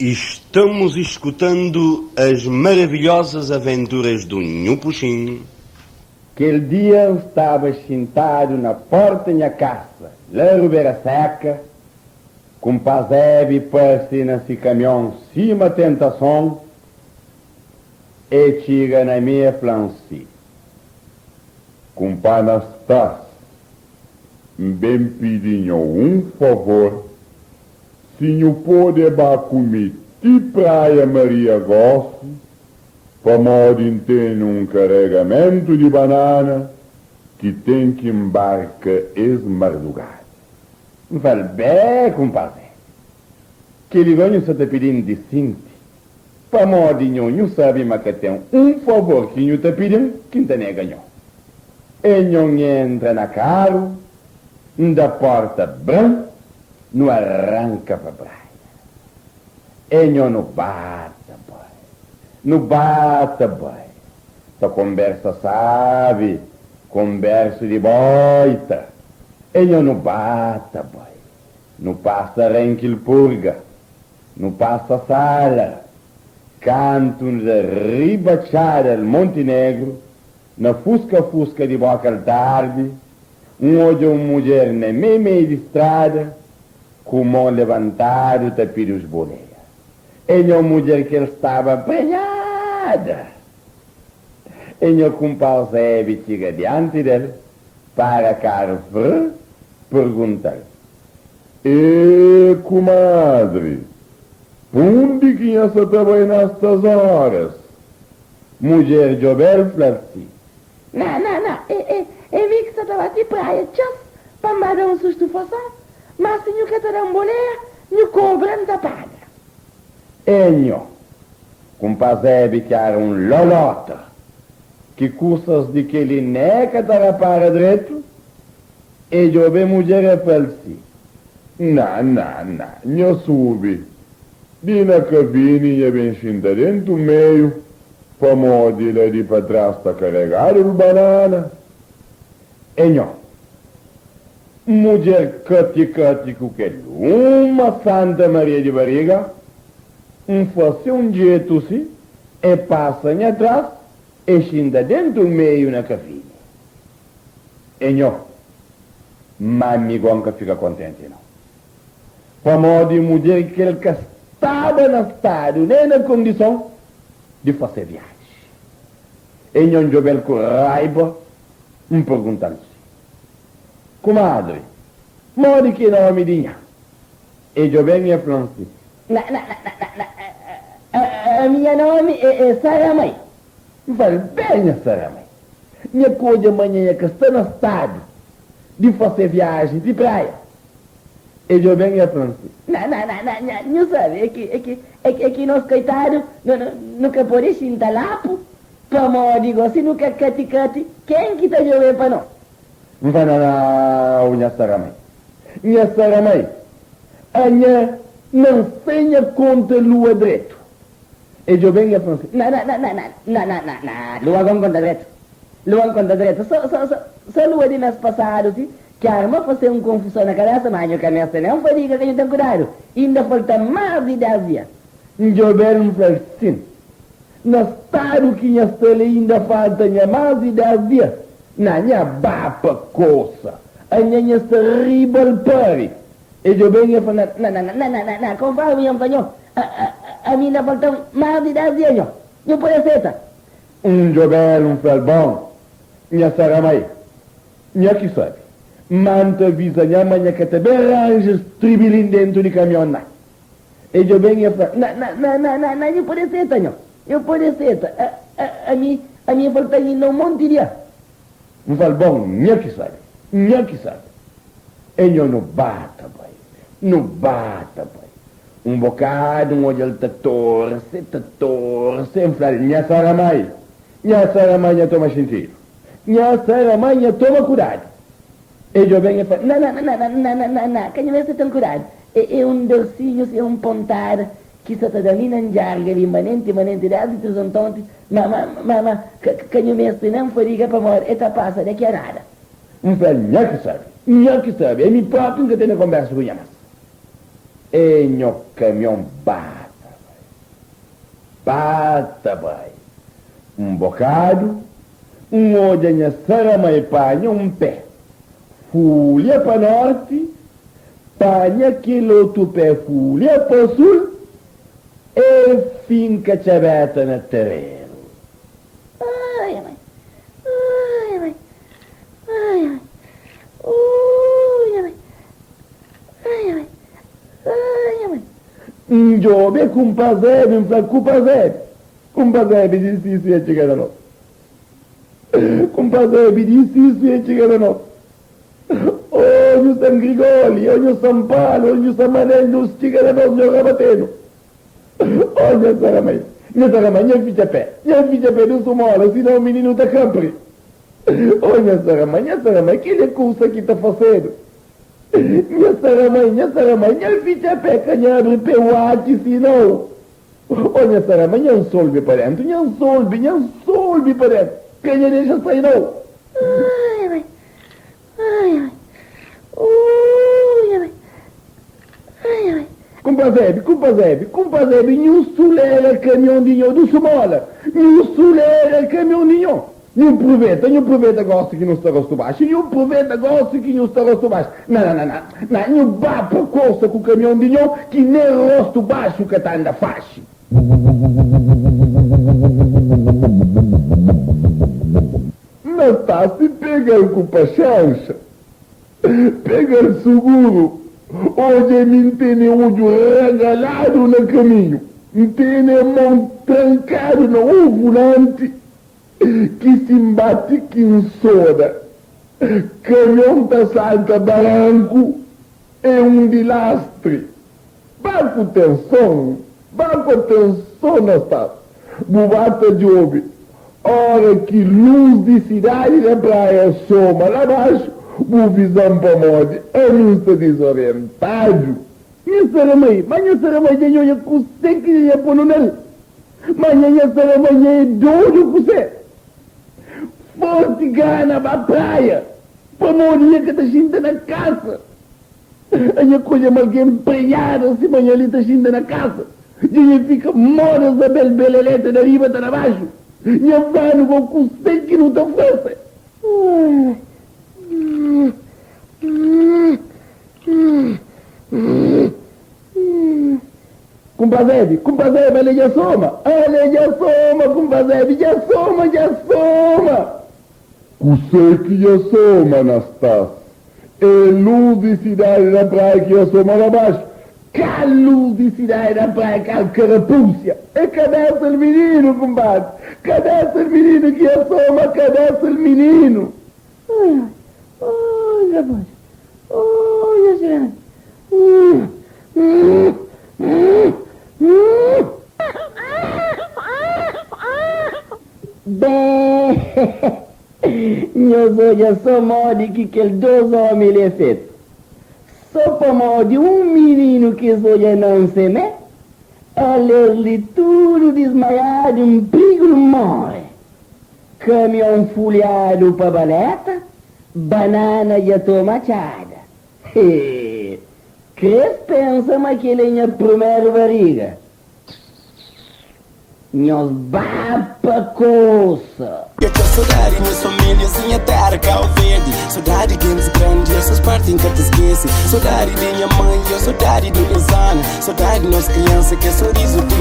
Estamos escutando as maravilhosas aventuras do Nhupuxim. Aquele dia eu estava sentado na porta da minha casa, lá no Beira Seca, com Pazebe passe nesse caminhão cima tentação, e chega na minha flanci. Com Panastas, bem pedinho favor, se o pode comer de Praia Maria Gosto, para modo ter um carregamento de banana que tem que embarcar esmardugado. Fala bem, compadre, que ele ganha só te pedindo de cinti, para modo não sabe mas que tem favor que não te pedindo, que não te ganhou. E não entra na carro, da porta branca, não arranca para praia. E não bata, boy. Não bata, boy. Só conversa sabe, conversa de boita. E não bata, boy. Não passa renquil purga, não passa sala. Canto da ribachada del Montenegro, na fusca de boca tarde, olho uma mulher na meia de estrada, com mão levantado tapir os boleias. E uma mulher que estava banhada. E o compadre chega diante dele, para Carver, pergunta: E comadre, onde que você estava nestas horas? Mulher Jobel Flarci: Não. Eu vi que você estava de praia, tchau, para me dar um susto forçado. Mas se não quer te dar um boleia, não cobra, não te paga. Enho, compadre que era lolota, que custas de que ele neca para para direito, e Jobel mulher Flarci: Não sube. Di na cabine e bem cinta dentro do meio, para modo de para trás para carregar o banana. Enho, mulher cati com que uma Santa Maria de barriga, fosse jeito assim, e passa em atrás, e cinta dentro do meio na cabine. Enho, mas me gonca fica contente não. Para modo de mulher que ele estava no estado, nem na condição de fazer viagem. E não jovem com raiva, me perguntando-se: comadre, mori que nome dinha? E jovem me falou assim: A minha nome é Saramai. me fala bem, Saramai. Minha coisa amanhã que está no estado de fazer viagem de praia. E jovem me falou assim: Não sabe, é que nós coitados nunca podemos sentar lá, para modo digo assim, nunca cati, quem que está jovem para nós? Me fala, não, minha Saramai. Minha Saramai, a minha não tenha conta lua direito. E jovem me falou assim: Não, lua com conta direto. Lua com conta direto, só lua de mês passado, sim. Que a arma fazer uma confusão na cabeça, mas eu canho essa não foi diga que a gente tem cuidado. Ainda falta mais de 10 dias. Jovem me falou assim: no estado que minha estela ainda falta mais de 10 dias. Na minha bapa coça, a minha está ribal pari. E jovem me falou: Não, conforme eu falei, a mim ainda falta mais de 10 dias, não pode ser. Jovem me falou: bom, minha Saramai, minha que sabe. Manta avisa minha mãe que te arranjas tribilin dentro de caminhão lá. E eu venho e falo: Não pode ser, Tanho. Não pode ser. A mim falta ainda um monte de dia. Me fala: bom, minha que sabe. E eu não bata, pai. Não bata, pai. Um bocado, olho te torce, e fala: minha Saramai, toma sentido. Minha Saramai, toma cuidado. E eu venho e falo: Não, que não tem cuidado. É um docinho, é um pontar, que se te domina em jarga, imanente, de árbitros são tontos, mas, que não foi diga para morrer, eta passa, daqui a nada. Me fala: minha que sabe, é mi próprio que tem a conversa com minha mãe. E o caminhão bata. bata bai. Bocado, olho na sarama e panha pé. Folha para norte, panha aquele outro pé, folha para sul, e finca chaveta na terreno. Ai, mãe. Ai, mãe. Ai, mãe. Ui, mãe. Ai, mãe. Ai, mãe. Jove compazebe, compazebe disse isso e chegada não. Compazebe disse isso e chegada não. Olha o San Grigoli, olha o São Paulo, olha o São Manendo, chegada não, joga batendo. Olha essa ramanha, minha filha pé do Sumola, senão o menino da Campri. Olha essa ramanha, que ele é coisa que está fazendo. Minha saramãe, fica pé canhado e peuate, senão. Olha essa ramanha, um solve para dentro, um solve para dentro. Canha deixa sair não. Ai, mãe. Ai, mãe. Ui, mãe. Ai, mãe. Compazebe, nenhum sulera caminhondinho do Sumola, nenhum sulera caminhondinho. Nenhum proveta gosta que não está rosto baixo, nenhum proveta gosta que não está rosto baixo. Não, nenhum bapa coça com o caminhondinho que nem rosto baixo que está ainda faixa. Não está se pegando com pachancha, pegando seguro. Hoje me tem olho regalado no caminho, me tem mão trancado no volante, que se embate que soda. Caminhão da Santa Barranco é desastre. Barco atenção nós está. Bubata de ouve. Hora que luz de cidade da praia soma lá abaixo, o visão para morte, eu não estou desorientado. Minha saramãe, eu custei que ia pôr no nele. Mas minha saramãe é doido com você. Forte gana para a praia, para morrer que está xinta na casa. A minha coisa mal que empenhada, se manhã ali está xinta na casa. E ele fica moras da beleleta da riba está abaixo. E a vano com custei que não está força. Compazebe, ele já soma, compazebe, já soma. Cusei que já soma, Anastácio. É luz de cidade da praia que já soma lá abaixo. Que luz de cidade da praia, que carapúcia. É cadê o menino, compadre? Cadê o menino que já soma? Cadê o menino? Olha, rapaz. Olha, senhora. Bem, meus olhos são modos que aqueles dois homens lhe feito. Só para modo menino que os olhos não se mê, olha-lhe tudo desmaiado, perigo morre. Caminhão folhado para baleta, banana e a tomachada. Cres pensa, mas que ele é a primeira barriga. Meus bapa coça. Eu tô saudade, minhas famílias em terra, Cabo Verde. Saudade de games grandes, essas partes que te esquece. Saudade de minha mãe, eu saudade de Lisana. Saudade de nós crianças, que é sorriso de